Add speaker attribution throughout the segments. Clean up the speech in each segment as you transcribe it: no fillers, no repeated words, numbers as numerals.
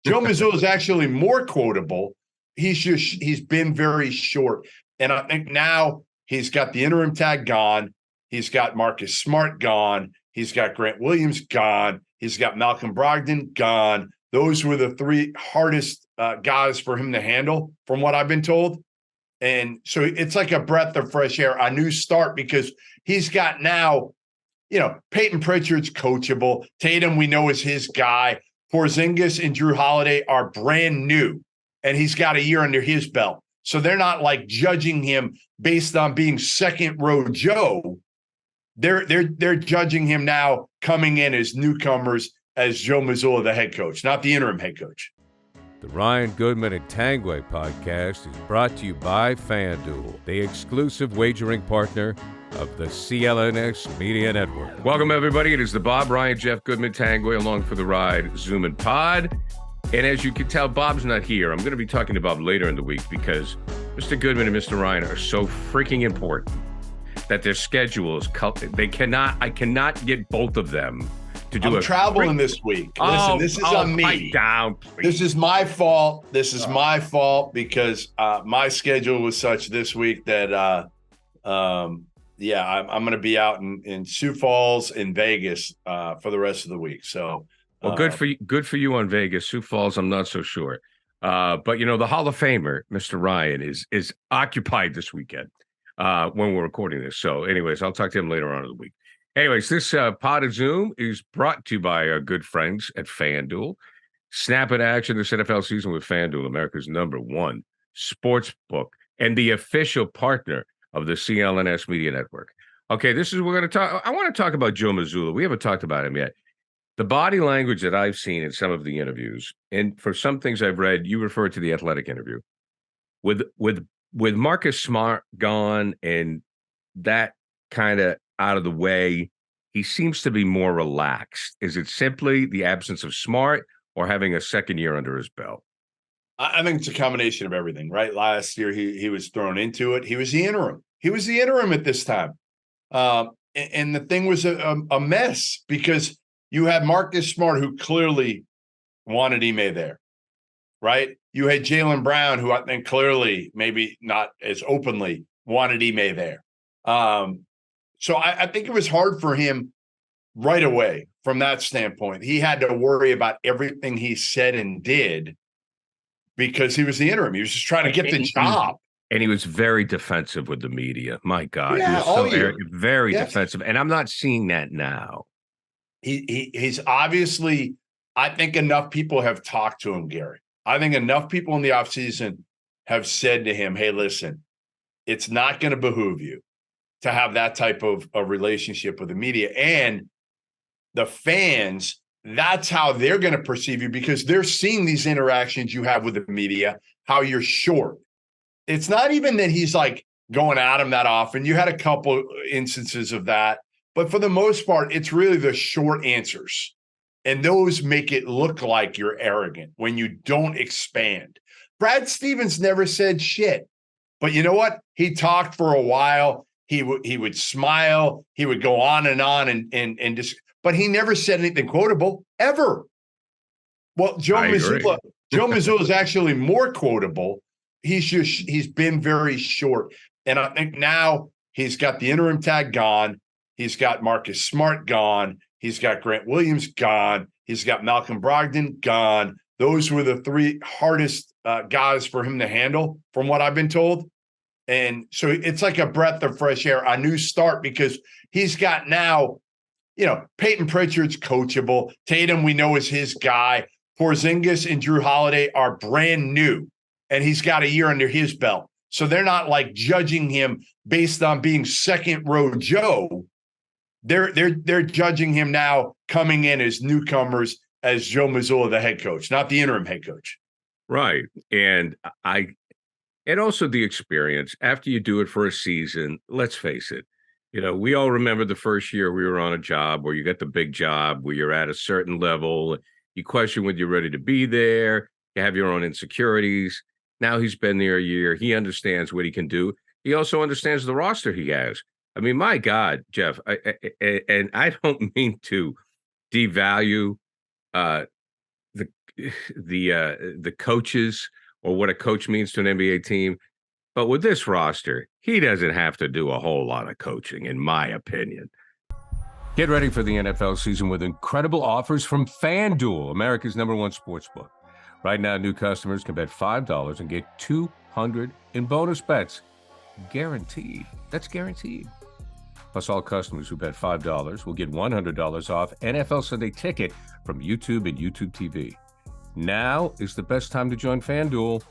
Speaker 1: Joe Mazzulla is actually more quotable. He's been very short. And I think now he's got the interim tag gone. He's got Marcus Smart gone. He's got Grant Williams gone. He's got Malcolm Brogdon gone. Those were the three hardest guys for him to handle, from what I've been told. And so it's like a breath of fresh air, a new start, because he's got now, Payton Pritchard's coachable. Tatum, we know, is his guy. Porzingis and Drew Holiday are brand new, and he's got a year under his belt. So they're not like judging him based on being second row Joe. They're judging him now coming in as newcomers, as Joe Mazzulla, the head coach, not the interim head coach.
Speaker 2: The Ryan Goodman and Tanguay podcast is brought to you by FanDuel, the exclusive wagering partner of the CLNS Media Network.
Speaker 3: Welcome, everybody. It is the Bob, Ryan, Jeff Goodman, Tanguay, along for the ride, Zoom and Pod. And as you can tell, Bob's not here. I'm going to be talking to Bob later in the week because Mr. Goodman and Mr. Ryan are so freaking important that their schedules, I cannot get both of them to do.
Speaker 1: I'm traveling this week. Listen, this is on me. This is my fault. This is my fault because my schedule was such this week that I'm going to be out in Sioux Falls in Vegas for the rest of the week. So,
Speaker 3: well, good for you on Vegas. Sioux Falls, I'm not so sure. But the Hall of Famer, Mr. Ryan, is occupied this weekend when we're recording this. So, anyways, I'll talk to him later on in the week. Anyways, this Pod of Zoom is brought to you by our good friends at FanDuel. Snap into action this NFL season with FanDuel, America's #1 sports book and the official partner of the CLNS Media Network. Okay, this is we're going to talk. I want to talk about Joe Mazzulla. We haven't talked about him yet. The body language that I've seen in some of the interviews, and for some things I've read, you referred to the Athletic interview with Marcus Smart gone and that kind of out of the way, he seems to be more relaxed. Is it simply the absence of Smart or having a second year under his belt?
Speaker 1: I think it's a combination of everything, right? Last year, he was thrown into it. He was the interim. He was the interim at this time. And the thing was a mess because you had Marcus Smart, who clearly wanted Ime there, right? You had Jaylen Brown, who I think clearly, maybe not as openly, wanted Ime there. So I think it was hard for him right away from that standpoint. He had to worry about everything he said and did because he was the interim. He was just trying to get the job.
Speaker 3: And he was very defensive with the media. My God.
Speaker 1: Yeah,
Speaker 3: he was very defensive. And I'm not seeing that now.
Speaker 1: He's obviously, I think enough people have talked to him, Gary. I think enough people in the offseason have said to him, hey, listen, it's not going to behoove you to have that type of relationship with the media. And the fans, that's how they're going to perceive you because they're seeing these interactions you have with the media, how you're short. It's not even that he's like going at him that often. You had a couple instances of that. But for the most part, it's really the short answers. And those make it look like you're arrogant when you don't expand. Brad Stevens never said shit. But you know what? He talked for a while. He would smile. He would go on and just, but he never said anything quotable ever. Well, Joe Mazzulla is actually more quotable. He's been very short. And I think now he's got the interim tag gone. He's got Marcus Smart gone. He's got Grant Williams gone. He's got Malcolm Brogdon gone. Those were the three hardest guys for him to handle, from what I've been told. And so it's like a breath of fresh air, a new start, because he's got now, Payton Pritchard's coachable. Tatum, we know, is his guy. Porzingis and Drew Holiday are brand new, and he's got a year under his belt. So they're not like judging him based on being second row Joe. They're judging him now coming in as newcomers, as Joe Mazzulla, the head coach, not the interim head coach.
Speaker 3: Right. And also the experience after you do it for a season. Let's face it. We all remember the first year we were on a job where you got the big job where you're at a certain level. You question whether you're ready to be there. You have your own insecurities. Now he's been there a year. He understands what he can do. He also understands the roster he has. I mean, my God, Jeff, and I don't mean to devalue the the coaches or what a coach means to an NBA team. But with this roster, he doesn't have to do a whole lot of coaching, in my opinion. Get ready for the NFL season with incredible offers from FanDuel, America's #1 sportsbook. Right now, new customers can bet $5 and get $200 in bonus bets. Guaranteed. That's guaranteed. Plus, all customers who bet $5 will get $100 off NFL Sunday Ticket from YouTube and YouTube TV. Now is the best time to join FanDuel.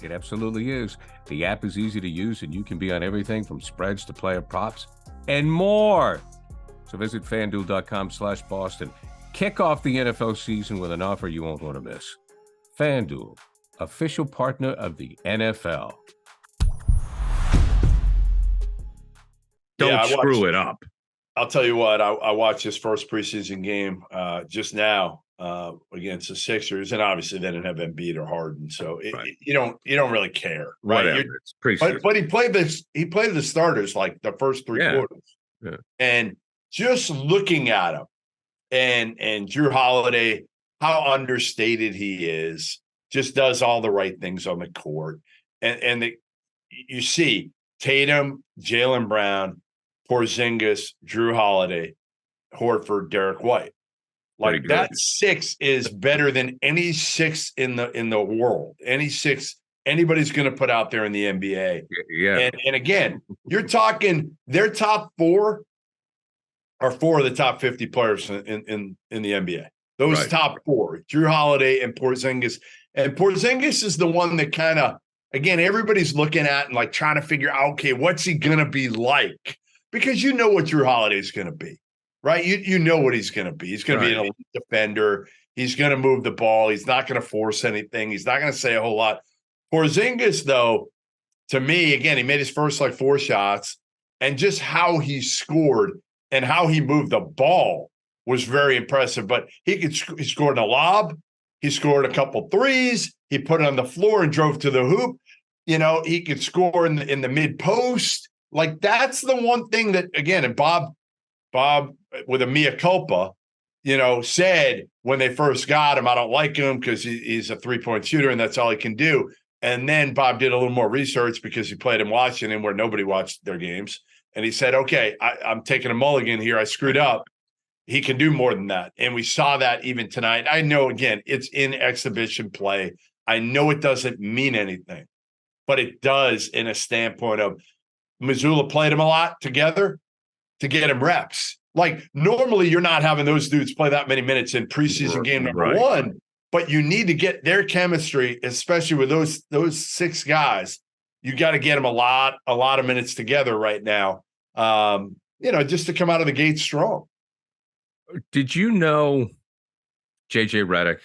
Speaker 3: It absolutely is. The app is easy to use, and you can be on everything from spreads to player props and more. So visit FanDuel.com/Boston. Kick off the NFL season with an offer you won't want to miss. FanDuel, official partner of the NFL. Don't screw it up.
Speaker 1: I'll tell you what, I watched this first preseason game just now against the Sixers, and obviously they didn't have Embiid or Harden, so you don't really care, right?
Speaker 3: Whatever. It's preseason.
Speaker 1: But he played the starters like the first three quarters, and just looking at him and Drew Holiday, how understated he is, just does all the right things on the court, and you see Tatum, Jaylen Brown, Porzingis, Drew Holiday, Horford, Derek White. Like that six is better than any six in the world. Any six anybody's going to put out there in the NBA.
Speaker 3: Yeah.
Speaker 1: And again, you're talking their top four are four of the top 50 players in the NBA. Those top four, Drew Holiday and Porzingis. And Porzingis is the one that kind of, again, everybody's looking at and like trying to figure out, okay, what's he going to be like? Because you know what Drew Holiday is going to be, right? You know what he's going to be. He's going to be an elite defender. He's going to move the ball. He's not going to force anything. He's not going to say a whole lot. Porzingis, though, to me, again, he made his first like 4 shots, and just how he scored and how he moved the ball was very impressive. But he scored a lob. He scored a couple threes. He put it on the floor and drove to the hoop. You know, he could score in the mid post. Like that's the one thing that, again, and Bob with a mea culpa, you know, said when they first got him, I don't like him because he's a 3-point shooter and that's all he can do. And then Bob did a little more research because he played in Washington where nobody watched their games. And he said, okay, I'm taking a mulligan here. I screwed up. He can do more than that. And we saw that even tonight. I know, again, it's in exhibition play. I know it doesn't mean anything, but it does in a standpoint of Mazzulla played him a lot together to get him reps. Like normally you're not having those dudes play that many minutes in preseason game number 1, but you need to get their chemistry, especially with those 6 guys. You got to get them a lot of minutes together right now. You know, just to come out of the gate strong.
Speaker 3: Did you know JJ Reddick?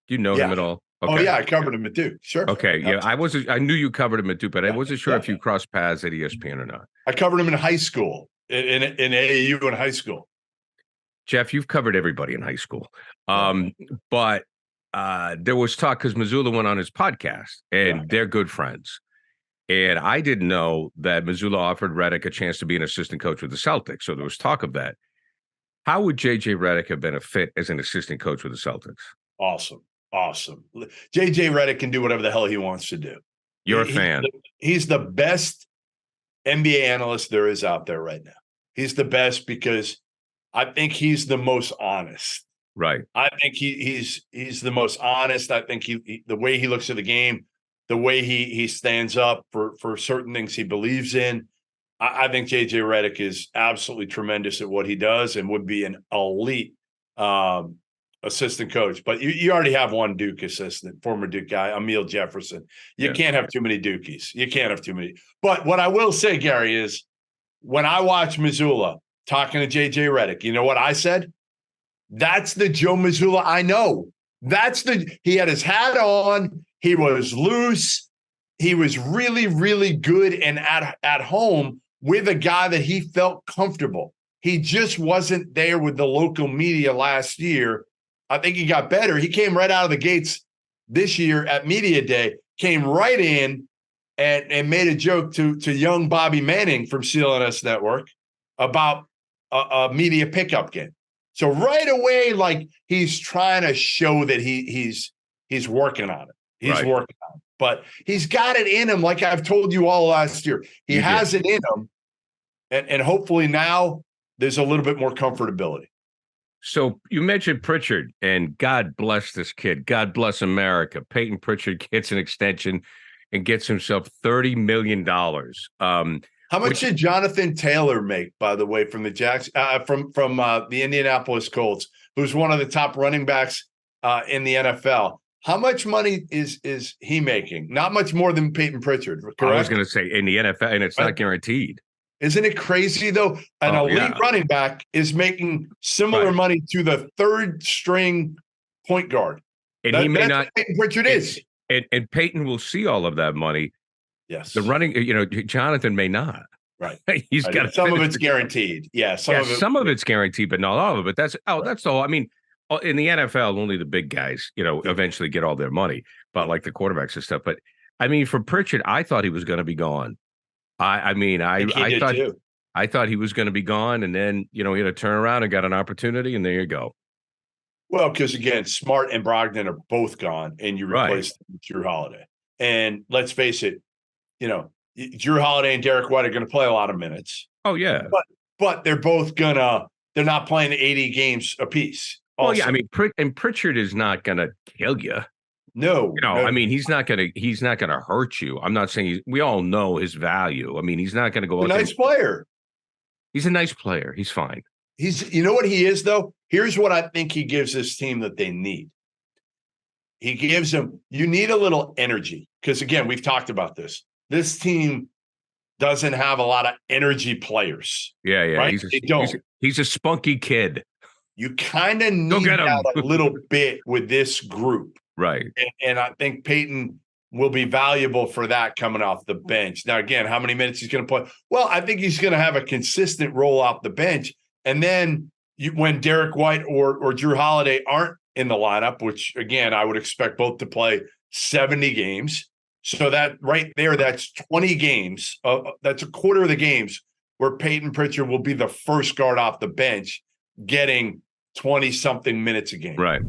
Speaker 3: Do you know him at all?
Speaker 1: Okay. Oh yeah, I covered him at Duke. Sure.
Speaker 3: Okay. Yeah, I knew you covered him at Duke, but I wasn't sure if you crossed paths at ESPN or not.
Speaker 1: I covered him in high school, in AAU in high school.
Speaker 3: Jeff, you've covered everybody in high school. But there was talk because Mazzulla went on his podcast, and they're good friends. And I didn't know that Mazzulla offered Reddick a chance to be an assistant coach with the Celtics. So there was talk of that. How would JJ Reddick have been a fit as an assistant coach with the Celtics?
Speaker 1: Awesome. JJ Reddick can do whatever the hell he wants to do.
Speaker 3: You're a fan.
Speaker 1: He's the best NBA analyst there is out there right now. He's the best because I think he's the most honest.
Speaker 3: Right.
Speaker 1: I think he's the most honest. I think he the way he looks at the game, the way he stands up for certain things he believes in. I think JJ Reddick is absolutely tremendous at what he does and would be an elite assistant coach. But you already have one Duke assistant, former Duke guy, Emil Jefferson. You can't have too many Dukies. You can't have too many. But what I will say, Gary, is when I watch Mazzulla talking to JJ Reddick, you know what I said? That's the Joe Mazzulla I know. He had his hat on. He was loose. He was really, really good and at home with a guy that he felt comfortable. He just wasn't there with the local media last year. I think he got better. He came right out of the gates this year at Media Day, came right in and made a joke to young Bobby Manning from CLNS Network about a media pickup game. So right away, like he's trying to show that he's working on it. He's working on it. But he's got it in him, like I've told you all last year. He has it in him. And hopefully now there's a little bit more comfortability.
Speaker 3: So you mentioned Pritchard, and God bless this kid. God bless America. Payton Pritchard gets an extension and gets himself $30 million.
Speaker 1: How much did Jonathan Taylor make, by the way, from the from the Indianapolis Colts, who's one of the top running backs in the NFL? How much money is he making? Not much more than Payton Pritchard, correct?
Speaker 3: I was going to say in the NFL, and it's not guaranteed.
Speaker 1: Isn't it crazy, though? An elite running back is making similar money to the third string point guard.
Speaker 3: And he may not.
Speaker 1: Payton Pritchard is.
Speaker 3: And Payton will see all of that money.
Speaker 1: Yes.
Speaker 3: The running, Jonathan may not.
Speaker 1: Right.
Speaker 3: He's got
Speaker 1: some of it's guaranteed. Yeah.
Speaker 3: Some of it's guaranteed, but not all of it. But that's all. I mean, in the NFL, only the big guys, eventually get all their money, but like the quarterbacks and stuff. But I mean, for Pritchard, I thought he was going to be gone. I thought he was going to be gone, and then he had to turn around and got an opportunity, and there you go.
Speaker 1: Well, because again, Smart and Brogdon are both gone, and you replace them with Drew Holiday. And let's face it, Drew Holiday and Derek White are going to play a lot of minutes.
Speaker 3: Oh yeah,
Speaker 1: but they're both they're not playing 80 games apiece.
Speaker 3: Also. Well, yeah, I mean, Pritchard is not going to kill you.
Speaker 1: No,
Speaker 3: I mean, he's not gonna hurt you. I'm not saying we all know his value. I mean, he's not gonna go.
Speaker 1: He's a nice player.
Speaker 3: He's a nice player. He's fine.
Speaker 1: You know what he is, though? Here's what I think he gives this team that they need. He gives them, you need a little energy. Because again, we've talked about this. This team doesn't have a lot of energy players.
Speaker 3: Yeah.
Speaker 1: Right?
Speaker 3: He's a spunky kid.
Speaker 1: You kind of need that a little bit with this group.
Speaker 3: Right.
Speaker 1: And I think Payton will be valuable for that coming off the bench. Now, again, how many minutes he's going to play? Well, I think he's going to have a consistent role off the bench. And then when Derek White or Drew Holiday aren't in the lineup, which, again, I would expect both to play 70 games. So that right there, that's 20 games. That's a quarter of the games where Payton Pritchard will be the first guard off the bench getting 20-something minutes a game.
Speaker 3: Right.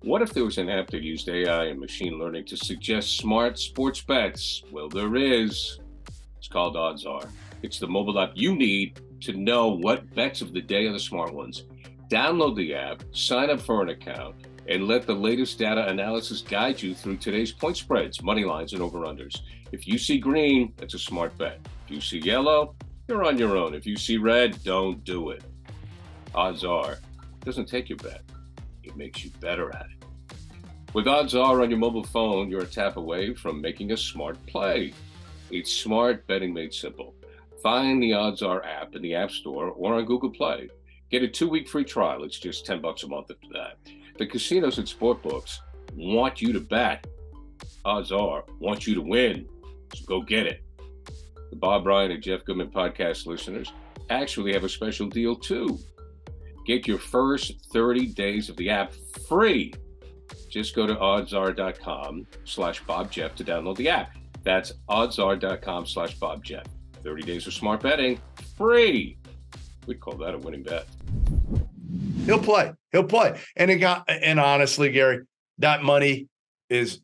Speaker 4: What if there was an app that used AI and machine learning to suggest smart sports bets? Well, there is. It's called OddsR. It's the mobile app you need to know what bets of the day are the smart ones. Download the app, sign up for an account, and let the latest data analysis guide you through today's point spreads, money lines, and over-unders. If you see green, that's a smart bet. If you see yellow, you're on your own. If you see red, don't do it. OddsR doesn't take your bet. It makes you better at it. With OddsR on your mobile phone, you're a tap away from making a smart play. It's smart betting made simple. Find the OddsR app in the App Store or on Google Play. Get a 2-week free trial. It's just $10 a month after that. The casinos and sportbooks want you to bet. OddsR want you to win. So go get it. The Bob Bryant and Jeff Goodman podcast listeners actually have a special deal too. Get your first 30 days of the app free. Just go to oddsr.com/BobJeff to download the app. That's oddsr.com/BobJeff. 30 days of smart betting, free. We'd call that a winning bet.
Speaker 1: He'll play. And honestly, Gary, that money is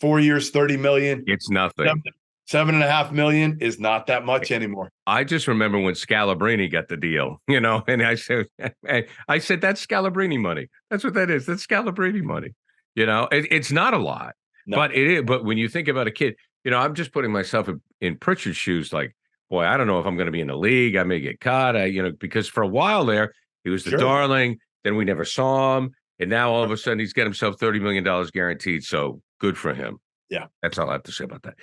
Speaker 1: 4 years, $30 million.
Speaker 3: It's nothing.
Speaker 1: $7.5 million is not that much anymore.
Speaker 3: I just remember when Scalabrini got the deal, and I said, that's Scalabrini money. That's what that is. That's Scalabrini money. It's not a lot, but it is. But when you think about a kid, I'm just putting myself in Pritchard's shoes. Like, boy, I don't know if I'm going to be in the league. I may get caught. Because for a while there, he was the darling. Then we never saw him, and now all of a sudden he's got himself $30 million guaranteed. So good for him.
Speaker 1: Yeah,
Speaker 3: that's all I have to say about that.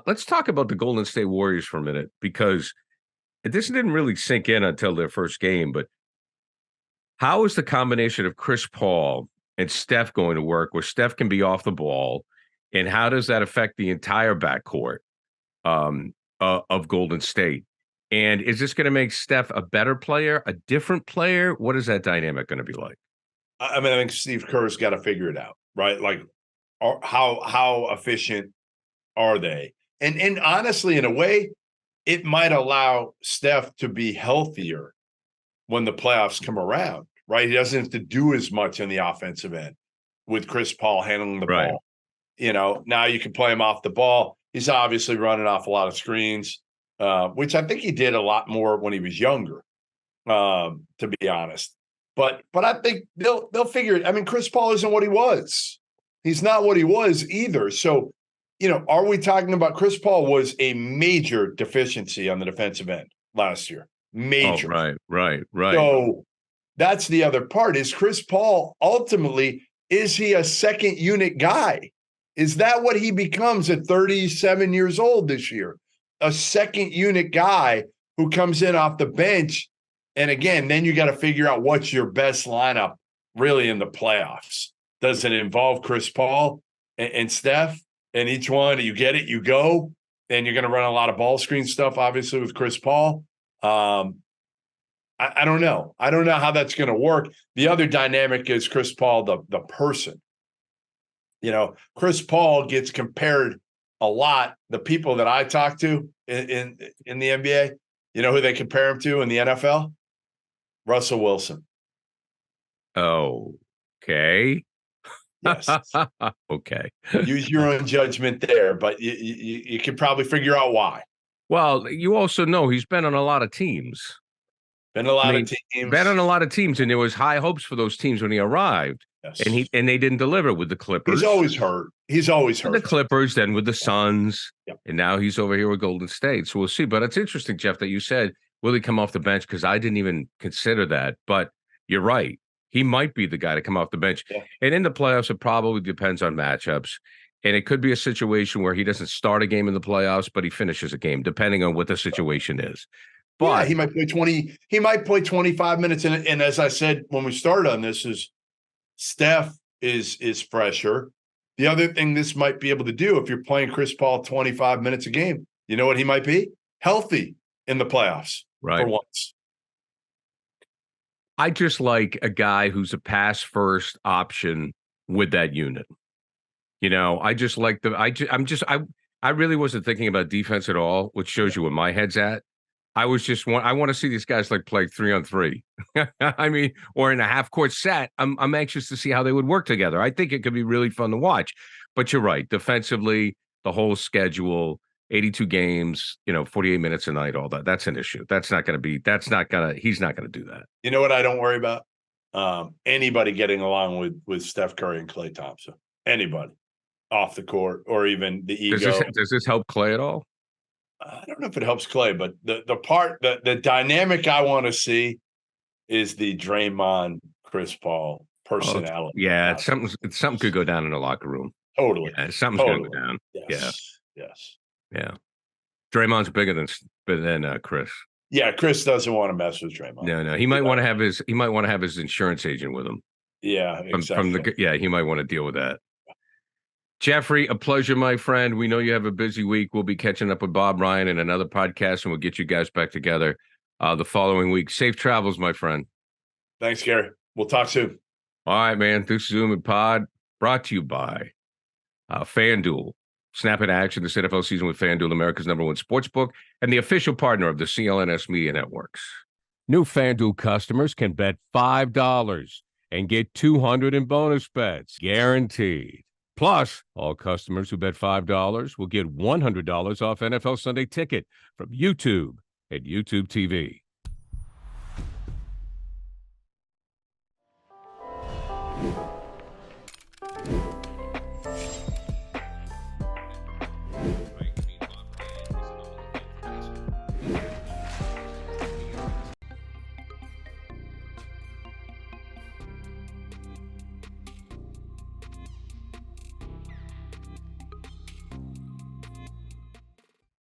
Speaker 3: Let's talk about the Golden State Warriors for a minute, because this didn't really sink in until their first game. But how is the combination of Chris Paul and Steph going to work, where Steph can be off the ball, and how does that affect the entire backcourt of Golden State? And is this going to make Steph a better player, a different player? What is that dynamic going to be like?
Speaker 1: I think Steve Kerr's got to figure it out, right? Like, how efficient are they? And honestly, in a way, it might allow Steph to be healthier when the playoffs come around, right? He doesn't have to do as much on the offensive end with Chris Paul handling the ball. Now you can play him off the ball. He's obviously running off a lot of screens, which I think he did a lot more when he was younger, to be honest. But I think they'll figure it. I mean, Chris Paul isn't what he was. He's not what he was either. So, are we talking about Chris Paul was a major deficiency on the defensive end last year? Major.
Speaker 3: Oh, right.
Speaker 1: So that's the other part is Chris Paul ultimately, is he a second unit guy? Is that what he becomes at 37 years old this year? A second unit guy who comes in off the bench. And again, then you got to figure out what's your best lineup really in the playoffs. Does it involve Chris Paul and Steph? And each one, you get it, you go. And you're going to run a lot of ball screen stuff, obviously, with Chris Paul. I don't know. I don't know how that's going to work. The other dynamic is Chris Paul, the person. Chris Paul gets compared a lot. The people that I talk to in the NBA, who they compare him to in the NFL? Russell Wilson.
Speaker 3: Oh, okay.
Speaker 1: Yes.
Speaker 3: Okay.
Speaker 1: Use your own judgment there, but you can probably figure out why.
Speaker 3: Well, you also know he's been on a lot of teams.
Speaker 1: Been on a lot of teams,
Speaker 3: and there was high hopes for those teams when he arrived.
Speaker 1: Yes.
Speaker 3: And they didn't deliver with the Clippers.
Speaker 1: He's always hurt.
Speaker 3: With the Clippers, then with the Suns,
Speaker 1: yep.
Speaker 3: And now he's over here with Golden State. So we'll see. But it's interesting, Jeff, that you said, will he come off the bench? Because I didn't even consider that. But you're right. He might be the guy to come off the bench.
Speaker 1: Yeah. And
Speaker 3: in the playoffs, it probably depends on matchups. And it could be a situation where he doesn't start a game in the playoffs, but he finishes a game, depending on what the situation is. But
Speaker 1: he might play 20. He might play 25 minutes. And as I said when we started on this, is Steph is fresher. The other thing this might be able to do, if you're playing Chris Paul 25 minutes a game, you know what he might be? Healthy in the playoffs for once.
Speaker 3: I just like a guy who's a pass first option with that unit. I just like I really wasn't thinking about defense at all, which shows you where my head's at. I want to see these guys like play 3-on-3. I mean, or in a half court set. I'm anxious to see how they would work together. I think it could be really fun to watch. But you're right. Defensively, the whole schedule, 82 games, 48 minutes a night, all that. That's an issue. He's not going to do that. You know what I don't worry about? Anybody getting along with Steph Curry and Klay Thompson. Anybody off the court or even the ego. Does this help Klay at all?
Speaker 1: I don't know if it helps Klay, but the dynamic I want to see is the Draymond Chris Paul personality.
Speaker 3: Yeah, something could go down in the locker room.
Speaker 1: Totally.
Speaker 3: Yeah, something's going to go down.
Speaker 1: Yes.
Speaker 3: Yeah. Draymond's bigger than Chris.
Speaker 1: Yeah, Chris doesn't want to mess with Draymond.
Speaker 3: No. He might want to have his insurance agent with him.
Speaker 1: Yeah, exactly.
Speaker 3: He might want to deal with that. Jeffrey, a pleasure, my friend. We know you have a busy week. We'll be catching up with Bob Ryan in another podcast, and we'll get you guys back together the following week. Safe travels, my friend.
Speaker 1: Thanks, Gary. We'll talk soon.
Speaker 3: All right, man. This is Zoom and Pod, brought to you by FanDuel. Snap into action this NFL season with FanDuel, America's #1 sportsbook, and the official partner of the CLNS Media Networks.
Speaker 2: New FanDuel customers can bet $5 and get $200 in bonus bets, guaranteed. Plus, all customers who bet $5 will get $100 off NFL Sunday Ticket from YouTube and YouTube TV.